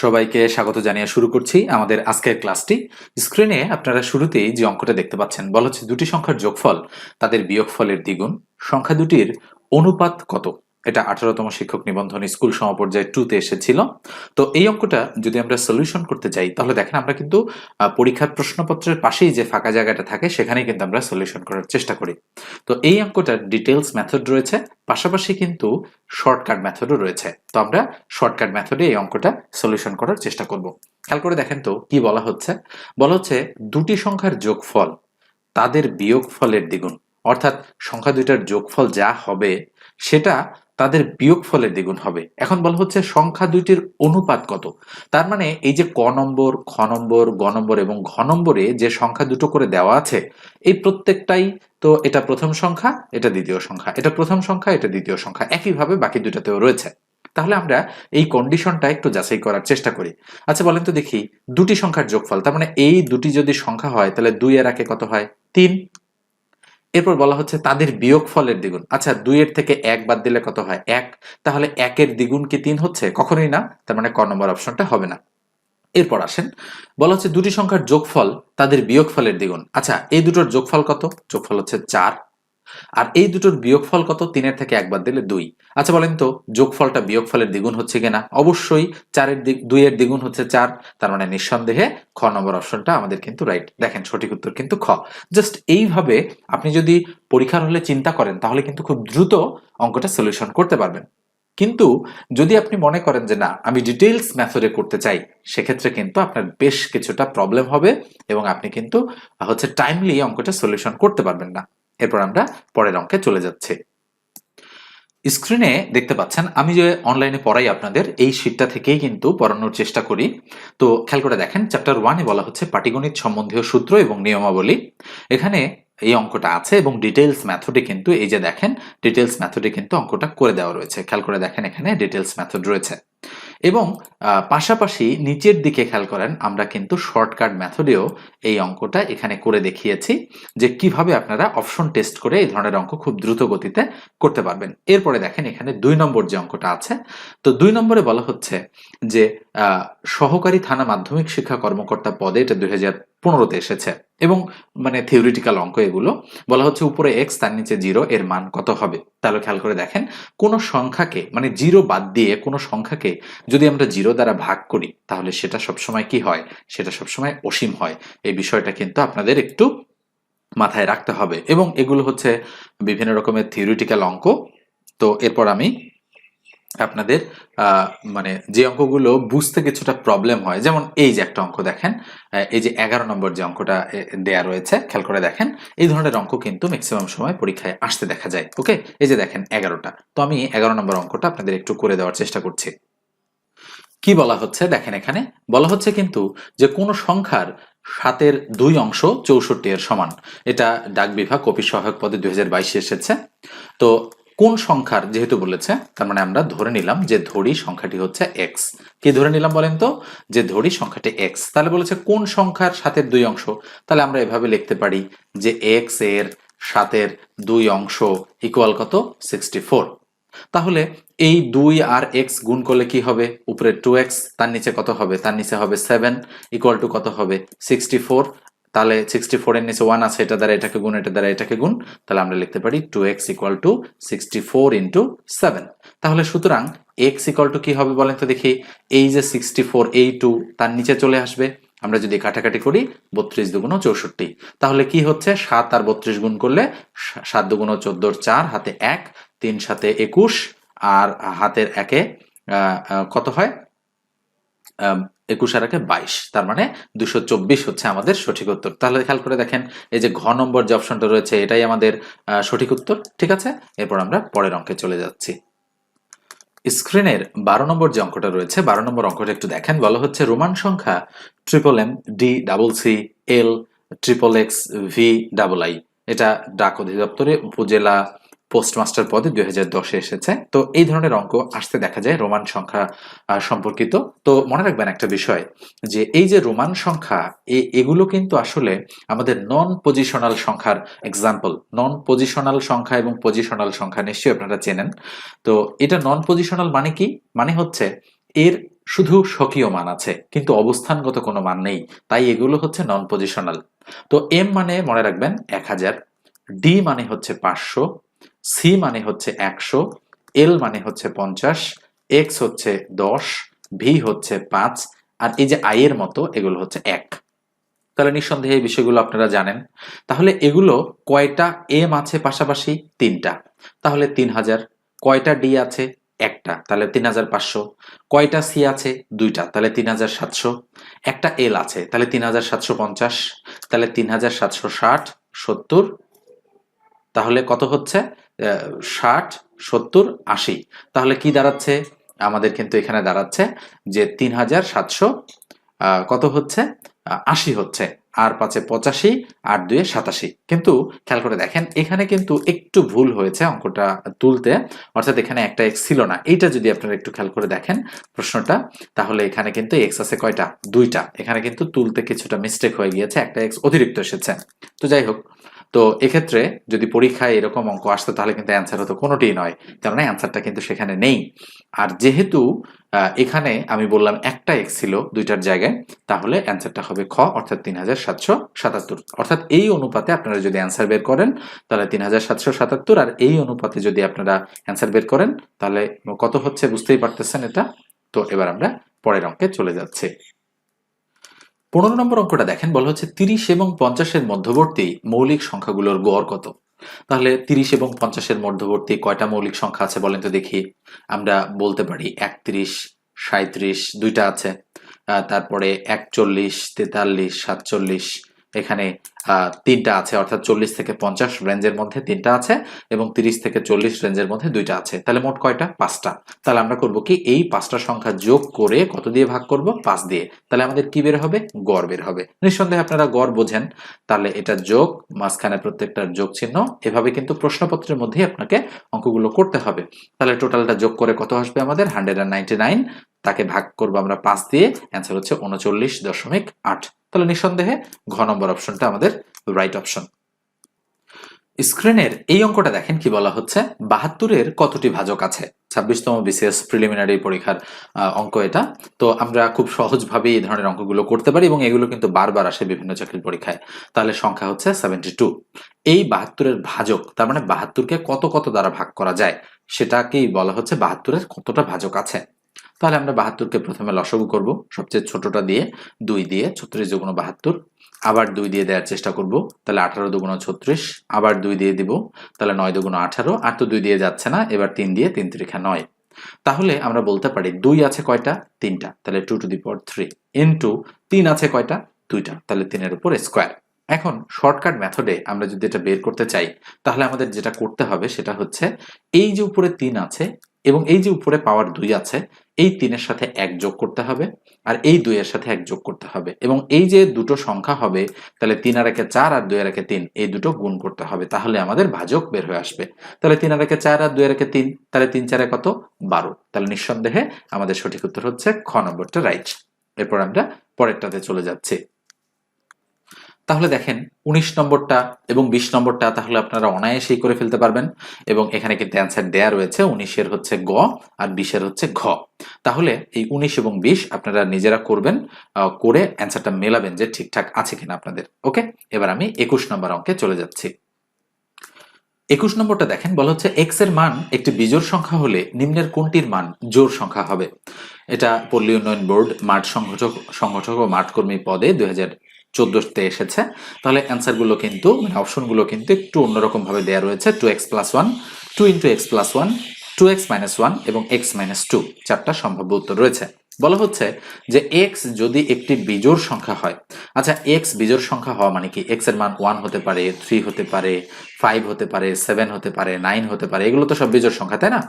সবাইকে স্বাগত জানিয়ে শুরু করছি আমাদের আজকের ক্লাসটি। স্ক্রিনে আপনারা শুরুতেই যে অঙ্কটা দেখতে পাচ্ছেন, বলা হচ্ছে দুটি সংখ্যার যোগফল তাদের বিয়োগফলের দ্বিগুণ, সংখ্যা দুটির অনুপাত কত। এটা 18তম শিক্ষক নিবন্ধন স্কুল সমপর্যায় 2 তে এসেছিল। তো এই অঙ্কটা যদি আমরা সলিউশন করতে চাই তাহলে দেখেন আমরা কিন্তু পরীক্ষার প্রশ্নপত্রের পাশেই যে ফাঁকা জায়গাটা থাকে সেখানেই কিন্তু আমরা সলিউশন করার চেষ্টা করি। তো এই অঙ্কটার ডিটেলস মেথড রয়েছে, পাশাপাশি কিন্তু শর্টকাট মেথডও রয়েছে। তো আমরা শর্টকাট মেথডে এই অঙ্কটা সলিউশন করার চেষ্টা করব। খেয়াল করে দেখেন তো কি বলা হচ্ছে। বলা হচ্ছে দুটি সংখ্যার যোগফল তাদের বিয়োগফলের দ্বিগুণ, অর্থাৎ সংখ্যা দুইটার যোগফল যা হবে সেটা তাদের বিয়োগফলের দ্বিগুণ হবে। এখন বলা হচ্ছে সংখ্যা দুইটির অনুপাত কত। তার মানে এই যে ক নম্বর, খ নম্বর, গ নম্বর এবং ঘ নম্বরে যে সংখ্যা দুটো করে দেওয়া আছে, এই প্রত্যেকটাই তো এটা প্রথম সংখ্যা, এটা দ্বিতীয় সংখ্যা, এটা প্রথম সংখ্যা, এটা দ্বিতীয় সংখ্যা, একইভাবে বাকি দুটাতেও রয়েছে। তাহলে আমরা এই কন্ডিশনটা একটু যাচাই করার চেষ্টা করি। আচ্ছা বলেন তো দেখি, দুটি সংখ্যার যোগফল, তার মানে এই দুটি যদি সংখ্যা হয় তাহলে 2 এর একে কত হয়? 3। এরপর বলা হচ্ছে তাদের বিয়োগফলের দ্বিগুণ। আচ্ছা 2 এর থেকে 1 বাদ দিলে কত হয়? 1। তাহলে 1 এর দ্বিগুণ কি 3 হচ্ছে? কখনোই না, তার মানে ক নম্বর অপশনটা হবে না। এরপর আসেন, বলা হচ্ছে দুটি সংখ্যার যোগফল তাদের বিয়োগফলের দ্বিগুণ। আচ্ছা এই দুটোর যোগফল কত? যোগফল হচ্ছে 4। আর এই দুটোর বিয়োগফল কত? 3 এর থেকে 1 বাদ দিলে 2। আচ্ছা বলেন তো যোগফলটা বিয়োগফলের দ্বিগুণ হচ্ছে কিনা? অবশ্যই। 2 এর দ্বিগুণ হচ্ছে 4, তার মানে নিঃসন্দেহে খ নম্বর অপশনটা আমাদের কিন্তু রাইট। দেখেন সঠিক উত্তর কিন্তু খ। জাস্ট এইভাবে আপনি যদি পরীক্ষার হলে চিন্তা করেন তাহলে কিন্তু খুব দ্রুত অঙ্কটা সলিউশন করতে পারবেন। কিন্তু যদি আপনি মনে করেন যে না আমি ডিটেইলস মেথডে করতে চাই, সেক্ষেত্রে কিন্তু আপনার বেশ কিছুটা প্রবলেম হবে এবং আপনি কিন্তু টাইমলি অঙ্কটা সলিউশন করতে পারবেন না। এরপর আমরা পরের অঙ্কে চলে যাচ্ছি। স্ক্রিনে দেখতে পাচ্ছেন আমি যে অনলাইনে পড়াই আপনাদের, এই শীটটা থেকেই কিন্তু পড়ানোর চেষ্টা করি। তো খেয়াল করে দেখেন চ্যাপ্টার 1-এ বলা হচ্ছে পাটিগণিত সম্বন্ধীয় সূত্র এবং নিয়মাবলী। এখানে এই অঙ্কটা আছে এবং ডিটেইলস মেথডে কিন্তু এই যে দেখেন ডিটেইলস মেথডে কিন্তু অঙ্কটা করে দেওয়া রয়েছে। খেয়াল করে দেখেন এখানে ডিটেইলস মেথড রয়েছে এবং পাশাপাশি নিচের দিকে খেয়াল করেন আমরা কিন্তু শর্টকাট মেথডেও এই অঙ্কটা এখানে করে দেখিয়েছি যে কিভাবে আপনারা অপশন টেস্ট করে এই ধরনের অঙ্ক খুব দ্রুত গতিতে করতে পারবেন। এরপরে দেখেন এখানে 2 নম্বর যে অঙ্কটা আছে, তো 2 নম্বরে বলা হচ্ছে যে সহকারী থানা মাধ্যমিক শিক্ষা কর্মকর্তা পদে, এটা 2015-তে এসেছে এবং মানে থিওরিটিক্যাল অঙ্ক এগুলো। বলা হচ্ছে উপরে এক্স তার নিচে 0 এর মান কত হবে। তাহলে খেয়াল করে দেখেন কোন সংখ্যাকে মানে 0 বাদ দিয়ে কোন সংখ্যাকে যদি আমরা 0 দ্বারা ভাগ করি তাহলে সেটা সবসময় কি হয়? সেটা সবসময় অসীম হয়। এই বিষয়টা কিন্তু আপনাদের একটু মাথায় রাখতে হবে এবং এগুলো হচ্ছে বিভিন্ন রকমের থিওরিটিক্যাল অঙ্ক। তো এরপর আমি আপনাদের মানে যে অঙ্কগুলো বুঝতে কিছুটা প্রবলেম হয়, যেমন এই যে একটা অঙ্ক দেখেন, এই যে 11 নম্বর যে অঙ্কটা দেয়া রয়েছে, খেয়াল করে দেখেন এই ধরনের অঙ্ক কিন্তু ম্যাক্সিমাম সময় পরীক্ষায় আসতে দেখা যায়। ওকে, এই যে দেখেন 11টা, তো আমি 11 নম্বর অঙ্কটা আপনাদের একটু করে দেওয়ার চেষ্টা করছি। কি বলা হচ্ছে দেখেন, এখানে বলা হচ্ছে কিন্তু যে কোন সংখ্যার 7 এর 2 অংশ 64 এর সমান। এটা ডাক বিভাগ অফিস সহায়ক পদে 2022 এসেছে। তো কোন সংখ্যার যেহেতু বলেছে, তার মানে আমরা ধরে নিলাম যে ধরি সংখ্যাটি হচ্ছে x। কি ধরে নিলাম বলেন তো? যে ধরি সংখ্যাটি x। তাহলে বলেছে কোন সংখ্যার 7 এর 2 অংশ, তাহলে আমরা এভাবে লিখতে পারি যে x এর 7 এর 2 অংশ ইকুয়াল কত? 64। তাহলে এই 2 আর x গুণ করলে কি হবে? উপরে 2x, তার নিচে কত হবে? তার নিচে হবে 7 ইকুয়াল টু কত হবে? 64। তাহলে 64 এর নিচে 1 আছে, এটা দ্বারা এটাকে গুণ, এটা দ্বারা এটাকে গুণ, তাহলে আমরা লিখতে পারি 2x ইকুয়াল টু 64 ইন্টু 7। তাহলে সুতরাং x ইকুয়াল টু কি হবে বলেন তো দেখি? এই যে 64, এই 2 তার নিচে চলে আসবে। আমরা যদি কাটাকাটি করি 32 দুগুণ 64, তাহলে কি হচ্ছে 7 আর 32 গুণ করলে 7 দুগুণ 14, 4 হাতে 1, 3 সাথে 21 আর হাতের একে কত হয়? 21 আর একে 22, তার মানে 224 হচ্ছে আমাদের সঠিক উত্তর। তাহলে খেয়াল করে দেখেন এই যে ঘ নম্বর যে অপশনটা রয়েছে এটাই আমাদের সঠিক উত্তর। ঠিক আছে, এরপর আমরা পরের অঙ্কে চলে যাচ্ছি। স্ক্রিনের 12 নম্বর যে অঙ্কটা রয়েছে, 12 নম্বর অঙ্কটা একটু দেখেন। বলা হচ্ছে রোমান সংখ্যা MMDCL XXXVII, এটা ডাক অধিদপ্তরে উপজেলা পোস্টমাস্টার পদে 2010-এ এসেছে। তো এই ধরনের অঙ্ক আসতে দেখা যায় রোমান সংখ্যা সম্পর্কিত। তো মনে রাখবেন একটা বিষয়, যে এই যে রোমান সংখ্যা এগুলো কিন্তু আসলে আমাদের নন পজিশনাল সংখ্যার এক্সাম্পল। নন পজিশনাল সংখ্যা এবং পজিশনাল সংখ্যা নিশ্চয়ই আপনারা চেনেন। তো এটা নন পজিশনাল মানে কি? মানে হচ্ছে এর শুধু স্বকীয় মান আছে কিন্তু অবস্থানগত কোনো মান নেই, তাই এগুলো হচ্ছে নন পজিশনাল। তো এম মানে মনে রাখবেন 1000, ডি মানে হচ্ছে 500, সি মানে হচ্ছে 100, এল মানে হচ্ছে 50, এক্স হচ্ছে 10, ভি হচ্ছে 5, আর এই যে আই এর মতো এগুলো হচ্ছে 1। তাহলে নিঃসন্দেহে এই বিষয়গুলো আপনারা জানেন। তাহলে এগুলো কয়টা এম আছে পাশাপাশি? 3টা, তাহলে 3000। কয়টা ডি আছে? একটা, তাহলে 3500। কয়টা সি আছে? 2টা, তাহলে 3700। একটা এল আছে, তাহলে 3750, তাহলে 3760, 70, তাহলে কত হচ্ছে? 60, 70, 80। তাহলে কি দাঁড়াচ্ছে? আমাদের কিন্তু এখানে দাঁড়াচ্ছে যে 3700 কত হচ্ছে? 80 হচ্ছে। আর 5 এ 85, 8 2 এ 87। কিন্তু খেয়াল করে দেখেন এখানে কিন্তু একটু ভুল হয়েছে অঙ্কটা তুলতে, অর্থাৎ এখানে একটা এক্স ছিল না। এইটা যদি আপনারা একটু খেয়াল করে দেখেন প্রশ্নটা, তাহলে এখানে কিন্তু এক্স আছে কয়টা? 2টা। এখানে কিন্তু তুলতে কিছুটা মিস্টেক হয়ে গিয়েছে, একটা এক্স অতিরিক্ত এসেছে। তো যাই হোক, তো এক্ষেত্রে যদি পরীক্ষায় এরকম অঙ্ক আসতো তাহলে কিন্তু অ্যান্সার হতো কোনোটিই নয়, কারণ অ্যান্সারটা কিন্তু সেখানে নেই। আর যেহেতু এখানে আমি বললাম একটা এক্স ছিল 2টার জায়গায়, তাহলে অ্যান্সারটা হবে খ, অর্থাৎ 3777। অর্থাৎ এই অনুপাতে আপনারা যদি অ্যান্সার বের করেন তাহলে 3777, আর এই অনুপাতে যদি আপনারা অ্যান্সার বের করেন তাহলে কত হচ্ছে বুঝতেই পারতেছেন এটা। তো এবার আমরা পরের অঙ্কে চলে যাচ্ছি। 15 নম্বর অঙ্কটা দেখেন, বলা হচ্ছে 30 এবং 50-এর মধ্যবর্তী মৌলিক সংখ্যাগুলোর গড় কত? তাহলে 30 এবং 50-এর মধ্যবর্তী কয়টা মৌলিক সংখ্যা আছে বলেন তো দেখি। আমরা বলতে পারি 31, 37, 2টা আছে। তারপরে 41, 43, 47, এখানে 3টা আছে, অর্থাৎ 40 থেকে 50 রেঞ্জের মধ্যে 3টা আছে, এবং 30 থেকে 40 রেঞ্জের মধ্যে 2টা আছে। তাহলে মোট কয়টা? 5টা। তাহলে আমরা করব কি, এই 5টা সংখ্যা যোগ করে কত দিয়ে ভাগ করব? 5 দিয়ে। তাহলে আমাদের কি বের হবে? গড় বের হবে। নিঃসন্দেহে আপনারা গড় বোঝেন, তাহলে এটা যোগ, মাঝখানে প্রত্যেকটার যোগ চিহ্ন। এভাবে কিন্তু প্রশ্নপত্রের মধ্যেই আপনাকে অঙ্কগুলো করতে হবে। তাহলে টোটালটা যোগ করে কত আসবে আমাদের? 199। তাকে ভাগ করবো আমরা 5 দিয়ে, অ্যান্সার হচ্ছে 39.8। তাহলে নিঃসন্দেহে ঘ নম্বর অপশনটা আমাদের রাইট অপশন। স্ক্রিনের এই অঙ্কটা দেখেন কি বলা হচ্ছে, 72-এর কতটি ভাজক আছে? 26তম বিসিএস প্রিলিমিনারি পরীক্ষার অঙ্ক এটা। তো আমরা খুব সহজভাবে এই ধরনের অঙ্কগুলো করতে পারি, এবং এগুলো কিন্তু বারবার আসে বিভিন্ন চাকরির পরীক্ষায়। তাহলে সংখ্যা হচ্ছে 72। এই 72-এর ভাজক, তার মানে 72কে কত কত দ্বারা ভাগ করা যায় সেটাকেই বলা হচ্ছে 72-এর কতটা ভাজক আছে। তাহলে আমরা 72কে প্রথমে লসাগু করব, সবচেয়ে ছোটটা দিয়ে 2 দিয়ে, 36 দুগুণ 72, আবার 2 দিয়ে দেওয়ার চেষ্টা করব, তাহলে 18 দুগুণ 36, আবার 2 দিয়ে দিব, তাহলে 9 দুগুণ 18, আর তো 2 দিয়ে যাচ্ছে না, এবার 3 দিয়ে, 3 3 9। তাহলে আমরা বলতে পারি 2 আছে কয়টা? 3টা, তাহলে 2 টু দি পাওয়ার 3 ইনটু 3 আছে কয়টা? 2টা, তাহলে 3 এর উপর স্কয়ার। এখন শর্টকাট মেথডে আমরা যদি এটা বের করতে চাই তাহলে আমাদের যেটা করতে হবে সেটা হচ্ছে, এই যে উপরে 3 আছে এবং এই যে উপরে পাওয়ার 2 আছে, এই 3-এর সাথে 1 যোগ করতে হবে, আর এই 2 এর সাথে 1 যোগ করতে হবে, এবং এই যে দুটো সংখ্যা হবে, তাহলে 3 আর 1-এ 4 আর 2 আর 1-এ 3, এই দুটো গুণ করতে হবে, তাহলে আমাদের ভাজক বের হয়ে আসবে। তাহলে 3 আর 1-এ 4 আর 2 আর 1-এ 3, তাহলে 3 4-এ কত? 12। তাহলে নিঃসন্দেহে আমাদের সঠিক উত্তর হচ্ছে খ নম্বরটা রাইট। এরপর আমরা পরেরটাতে চলে যাচ্ছি। তাহলে দেখেন 19 নম্বরটা এবং 20 নম্বরটা তাহলে আপনারা অনায়াসেই করে ফেলতে পারবেন, এবং এখানে কিন্তু অ্যান্সার দেয়া রয়েছে। 19-এর হচ্ছে গ, আর 20-এর হচ্ছে ঘ। তাহলে এই 19 এবং 20 আপনারা নিজেরা করবেন, করে অ্যান্সারটা মেলাবেন যে ঠিকঠাক আছে কিনা আপনাদের। ওকে, এবার আমি 21 নম্বর অঙ্কে চলে যাচ্ছি। 21 নম্বরটা দেখেন, বলা হচ্ছে এক্স এর মান একটি বিজোড় সংখ্যা হলে নিম্নের কোনটির মান জোড় সংখ্যা হবে? এটা পল্লী উন্নয়ন বোর্ড মাঠ সংগঠক ও মাঠ কর্মী পদে 2014-তে এসেছে। তাহলে অ্যান্সার গুলো কিন্তু, মানে অপশন গুলো কিন্তু একটু অন্যরকম ভাবে দেওয়া রয়েছে। 2x + 1, 2 × x + 1, 2x - 1 এবং x - 2, 4টা সম্ভাব্য উত্তর রয়েছে। বলা হচ্ছে যে x যদি একটি বিজোড় সংখ্যা হয়। আচ্ছা, x বিজোড় সংখ্যা হওয়া মানে কি? x এর মান 1 হতে পারে, 3 হতে পারে, 5 হতে পারে, 7 হতে পারে, 9 হতে পারে, এগুলো তো সব বিজোড় সংখ্যা, তাই না?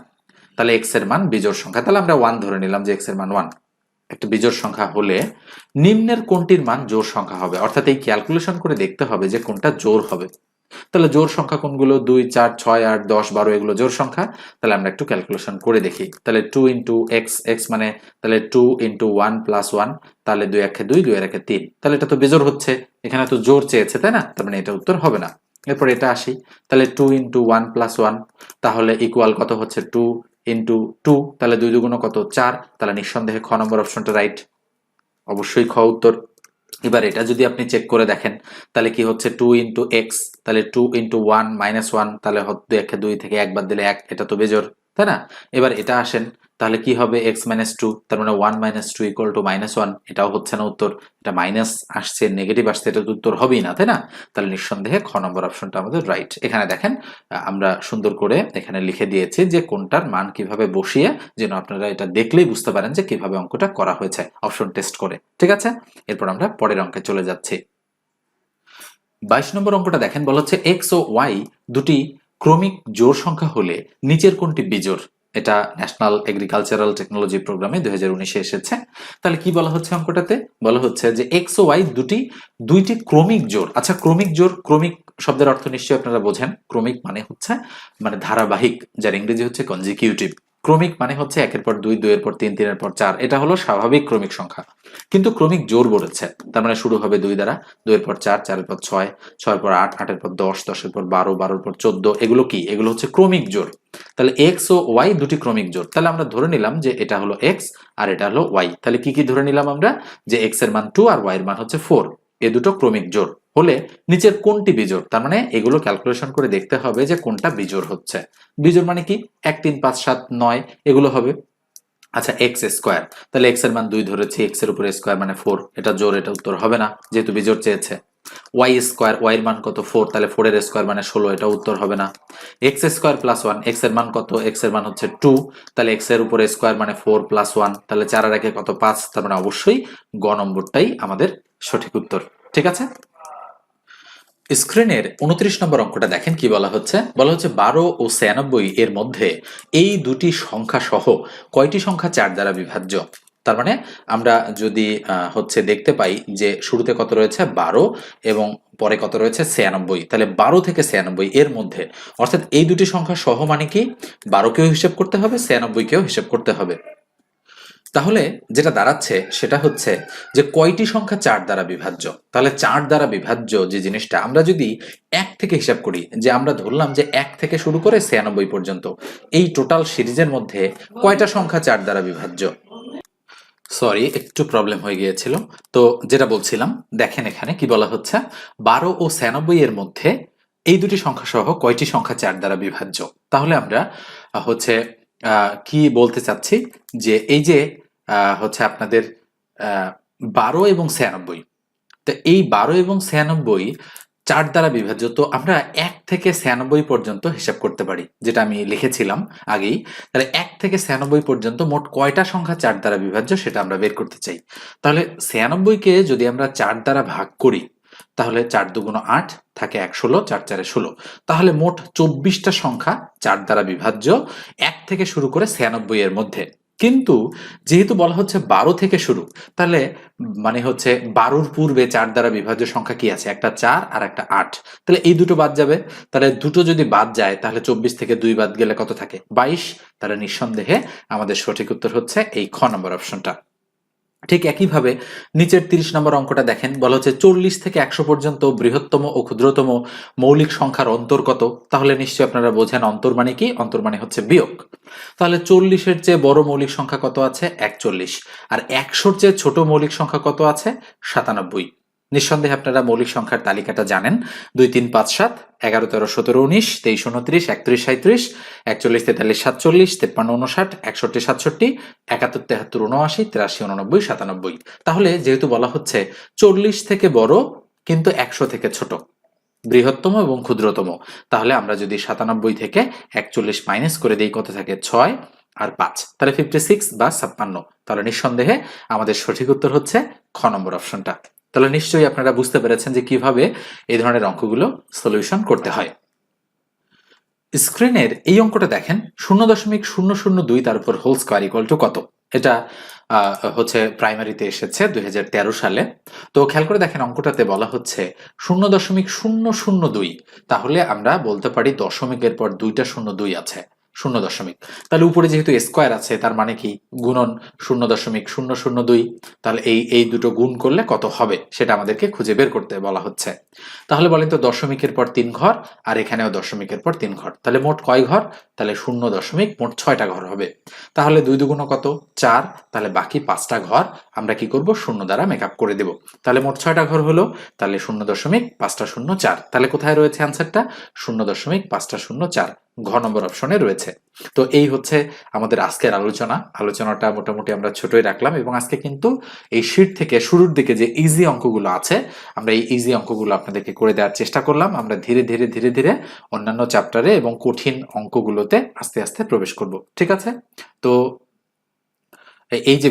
তাহলে x এর মান বিজোড় সংখ্যা, তাহলে আমরা 1 ধরে নিলাম যে x এর মান 1। একটা বিজোড় সংখ্যা হলে নিম্নের কোনটির মান জোড় সংখ্যা হবে? অর্থাৎ এই ক্যালকুলেশন করে দেখতে হবে যে কোনটা জোড় হবে। তাহলে জোড় সংখ্যা কোনগুলো? 2 4 6 8 10 12, এগুলো জোড় সংখ্যা। তাহলে আমরা একটু ক্যালকুলেশন করে দেখি। তাহলে 2 × x, x মানে তাহলে 2 × 1 + 1, তাহলে 2 1 2, 2 1 3, তাহলে এটা তো বেজোড় হচ্ছে, এখানে তো জোড় চেয়েছে, তাই না? তার মানে এটা উত্তর হবে না। এরপর এটা আসি, তাহলে 2 × 1 + 1, তাহলে ইকুয়াল কত হচ্ছে? 2 ইন্টু 2, তাহলে 2 দুগুণ কত 4, তাহলে নিঃসন্দেহে খ নম্বর অপশনটা রাইট, অবশ্যই খ উত্তর। এবার এটা যদি আপনি চেক করে দেখেন তাহলে কি হচ্ছে 2 ইন্টু এক্স, তাহলে 2 ইন্টু 1 মাইনাস 1, তাহলে 2 থেকে 1 বাদ দিলে 1, এটা তো বেজোর, তাই না? এবার এটা আসেন, তাহলে কি হবে x মাইনাস 2, তার মানে 1 মাইনাস 2 ইকুয়াল টু মাইনাস 1, এটাও হচ্ছে না উত্তর, এটা মাইনাস আসছে, নেগেটিভ আসছে, এটা তো উত্তর হবেই না, তাই না? তাহলে নিঃসন্দেহে খ নম্বর অপশনটা আমাদের রাইট। এখানে দেখেন আমরা সুন্দর করে এখানে লিখে দিয়েছি যে কোনটার মান কিভাবে বসিয়ে, যেন আপনারা এটা দেখলেই বুঝতে পারেন যে কিভাবে অঙ্কটা করা হয়েছে অপশন টেস্ট করে। ঠিক আছে, এরপর আমরা পরের অঙ্কে চলে যাচ্ছি। 22 নম্বর অঙ্কটা দেখেন, বলা হচ্ছে এক্স ও ওয়াই দুটি ক্রমিক জোড় সংখ্যা হলে নিচের কোনটি বিজোড়? এটা ন্যাশনাল এগ্রিকালচারাল টেকনোলজি প্রোগ্রামে 2019-এ এসেছে। তাহলে কি বলা হচ্ছে অঙ্কটাতে? বলা হচ্ছে যে এক্স ও ওয়াই দুইটি ক্রমিক জোড়। আচ্ছা, ক্রমিক জোড়, ক্রমিক শব্দের অর্থ নিশ্চয়ই আপনারা বোঝেন। ক্রমিক মানে হচ্ছে ধারাবাহিক, যার ইংরেজি হচ্ছে কনজিকিউটিভ। ক্রমিক মানে হচ্ছে একের পর দুই, দুইয়ের পর তিন, তিনের পর চার, এটা হলো স্বাভাবিক ক্রমিক সংখ্যা। কিন্তু ক্রমিক জোড় বলেছে, তার মানে শুরু হবে 2 দ্বারা, 2 এর পর 4, 4 এর পর 6, 6 এর পর 8, 8 এর পর 10, 10 এর পর 12, 12 এর পর 14, এগুলো কি? এগুলো হচ্ছে ক্রমিক জোড়। তাহলে এক্স ও ওয়াই দুটি ক্রমিক জোড়, তাহলে আমরা ধরে নিলাম যে এটা হলো এক্স আর এটা হলো ওয়াই। তাহলে কি কি ধরে নিলাম আমরা? যে এক্স এর মান 2 আর ওয়াই এর মান হচ্ছে 4, এ দুটো ক্রমিক জোড় হলে নিচের কোনটি বিজোড়? তার মানে এগুলো ক্যালকুলেশন করে দেখতে হবে যে কোনটা বিজোড় হচ্ছে। বিজোড় মানে কি? 1, 3, 5, 7, 9 এগুলো হবে। আচ্ছা, এক্স স্কোয়ার, তাহলে এক্স এর মান 2 ধরেছি, এক্স এর উপরে স্কোয়ার মানে 4, এটা জোড়, এটা উত্তর হবে না যেহেতু বিজোড় চেয়েছে। ওয়াই স্কোয়ার, ওয়াই এর মান কত? 4, তাহলে 4 এর স্কোয়ার মানে 16, এটা উত্তর হবে না। এক্স স্কোয়ার প্লাস 1, এক্স এর মান কত? এক্স এর মান হচ্ছে 2, তাহলে এক্স এর উপরে স্কোয়ার মানে 4 প্লাস 1, তাহলে 4 আর 1 কত? 5, তার মানে অবশ্যই গ নম্বরটাই আমাদের সঠিক উত্তর। ঠিক আছে, স্ক্রিনের 29 নম্বর অঙ্কটা দেখেন কি বলা হচ্ছে। বলা হচ্ছে 12 ও 96 এর মধ্যে এই দুটি সংখ্যা সহ কয়টি সংখ্যা 4 দ্বারা বিভাজ্য? তার মানে আমরা যদি হচ্ছে দেখতে পাই যে শুরুতে কত রয়েছে 12 এবং পরে কত রয়েছে 96, তাহলে 12 থেকে 96 এর মধ্যে, অর্থাৎ এই দুটি সংখ্যা সহ মানে কি 12 কেও হিসেব করতে হবে, 96 কেও হিসেব করতে হবে। তাহলে যেটা দাঁড়াচ্ছে সেটা হচ্ছে যে কয়টি সংখ্যা 4 দ্বারা বিভাজ্য। তাহলে 4 দ্বারা বিভাজ্য যে জিনিসটা, আমরা যদি 1 থেকে হিসাব করি, যে আমরা ধরলাম যে 1 থেকে শুরু করে 96 পর্যন্ত এই টোটাল সিরিজের মধ্যে কয়টা সংখ্যা 4 দ্বারা বিভাজ্য? সরি, একটু প্রবলেম হয়ে গিয়েছিল। তো যেটা বলছিলাম, দেখেন এখানে কি বলা হচ্ছে, 12 ও 96 এর মধ্যে এই দুটি সংখ্যা সহ কয়টি সংখ্যা 4 দ্বারা বিভাজ্য। তাহলে আমরা হচ্ছে কি বলতে চাচ্ছি, যে এই যে হচ্ছে আপনাদের 12 এবং 96, তো এই 12 এবং 96 4 দ্বারা বিভাজ্য। তো আমরা 1 থেকে 96 পর্যন্ত হিসাব করতে পারি, যেটা আমি লিখেছিলাম আগেই। তাহলে 1 থেকে 96 পর্যন্ত মোট কয়টা সংখ্যা 4 দ্বারা বিভাজ্য সেটা আমরা বের করতে চাই। তাহলে 96 কে যদি আমরা 4 দ্বারা ভাগ করি, তাহলে 4 দুগুণ 8 থাকে 116, 4 4 16, তাহলে মোট 24টা সংখ্যা 4 দ্বারা বিভাজ্য 1 থেকে শুরু করে 96 এর মধ্যে। কিন্তু যেহেতু বলা হচ্ছে 12 থেকে শুরু, তাহলে মানে হচ্ছে 12-র পূর্বে 4 দ্বারা বিভাজ্য সংখ্যা কি আছে? একটা 4 আর একটা 8, তাহলে এই দুটো বাদ যাবে। তাহলে দুটো যদি বাদ যায়, তাহলে 24 থেকে 2 বাদ গেলে কত থাকে? 22। তাহলে নিঃসন্দেহে আমাদের সঠিক উত্তর হচ্ছে এই খ নম্বর অপশনটা। ঠিক একইভাবে নিচের 30 নম্বর অঙ্কটা দেখেন, বলা হচ্ছে 40 থেকে 100 পর্যন্ত বৃহত্তম ও ক্ষুদ্রতম মৌলিক সংখ্যার অন্তর কত? তাহলে নিশ্চয়ই আপনারা বোঝেন অন্তর মানে কি? অন্তর মানে হচ্ছে বিয়োগ। তাহলে 40-এর চেয়ে বড় মৌলিক সংখ্যা কত আছে? 41। আর 100-র চেয়ে ছোট মৌলিক সংখ্যা কত আছে? 97। নিঃসন্দেহে আপনারা মৌলিক সংখ্যার তালিকাটা জানেন। 2 3 5 7, 11 13 17 19, 23 29, 31 37, 41 43 47, 53 59, 61 67, 71 73 79, 83 89, 97। তাহলে যেহেতু বলা হচ্ছে 40 থেকে বড় কিন্তু 100 থেকে ছোট, বৃহত্তম এবং ক্ষুদ্রতম, তাহলে আমরা যদি 97 থেকে 41 মাইনাস করে দেই, কত থাকে? 6 আর 5, তাহলে 56 বা 56। তাহলে নিঃসন্দেহে আমাদের সঠিক উত্তর হচ্ছে খ নম্বর অপশনটা। তাহলে নিশ্চয়ই আপনারা বুঝতে পেরেছেন যে কিভাবে এই ধরনের অঙ্কগুলো সলিউশন করতে হয়। স্ক্রিনের এই অঙ্কটা দেখেন, 0.002 তার উপর হোল স্কয়ার ইকুয়াল টু কত? এটা হচ্ছে প্রাইমারিতে এসেছে 2013 সালে। তো খেয়াল করে দেখেন, অঙ্কটাতে বলা হচ্ছে 0.002, তাহলে আমরা বলতে পারি দশমিকের পর 2টা 0 2 আছে, 0.। তাহলে উপরে যেহেতু স্কোয়ার আছে তার মানে কি গুণন 0.002, তাহলে এই দুটো গুণ করলে কত হবে সেটা আমাদেরকে খুঁজে বের করতে বলা হচ্ছে। তাহলে বলেন তো দশমিকের পর 3 ঘর আর এখানেও দশমিকের পর 3 ঘর, তাহলে মোট কয় ঘর? তাহলে 0 মোট 6টা ঘর হবে। তাহলে 2 দুগুণ কত? 4, তাহলে বাকি 5টা ঘর আমরা কি করব? 0 দ্বারা মেকআপ করে দেব। তাহলে মোট 6টা ঘর হলো, তাহলে 0.504। তাহলে কোথায় রয়েছে অ্যান্সারটা? 0.504 ঘ নম্বর অপশনে রয়েছে। তো এই হচ্ছে আমাদের আজকের আলোচনাটা মোটামুটি আমরা ছোটই রাখলাম, এবং আজকে কিন্তু এই শীট থেকে শুরুর দিকে যে ইজি অঙ্কগুলো আছে আমরা এই ইজি অঙ্কগুলো আপনাদেরকে করে দেওয়ার চেষ্টা করলাম। আমরা ধীরে ধীরে ধীরে ধীরে অন্যান্য চ্যাপ্টারে এবং কঠিন অঙ্কগুলোতে আস্তে আস্তে প্রবেশ করব। ঠিক আছে? তো এই যে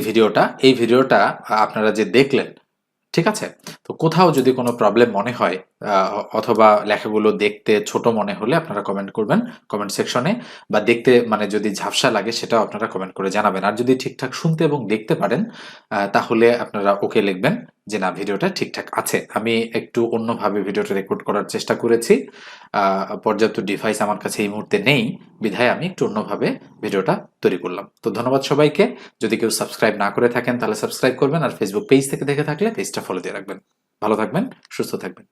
ভিডিওটা আপনারা যে দেখলেন, ঠিক আছে, তো কোথাও যদি কোনো প্রবলেম মনে হয় অথবা লেখাগুলো দেখতে ছোট মনে হলে আপনারা কমেন্ট করবেন কমেন্ট সেকশনে, বা দেখতে মানে যদি ঝাপসা লাগে সেটাও আপনারা কমেন্ট করে জানাবেন। আর যদি ঠিকঠাক শুনতে এবং দেখতে পারেন তাহলে আপনারা ওকে লিখবেন যে না ভিডিওটা ঠিকঠাক আছে। আমি একটু অন্যভাবে ভিডিওটা রেকর্ড করার চেষ্টা করেছি, পর্যাপ্ত ডিভাইস আমার কাছে এই মুহূর্তে নেই, বিধায় আমি একটু অন্যভাবে ভিডিওটা তৈরি করলাম। তো ধন্যবাদ সবাইকে। যদি কেউ সাবস্ক্রাইব না করে থাকেন তাহলে সাবস্ক্রাইব করবেন, আর ফেসবুক পেজ থেকে দেখে থাকলে পেজটা ফলো দিয়ে রাখবেন। ভালো থাকবেন, সুস্থ থাকবেন।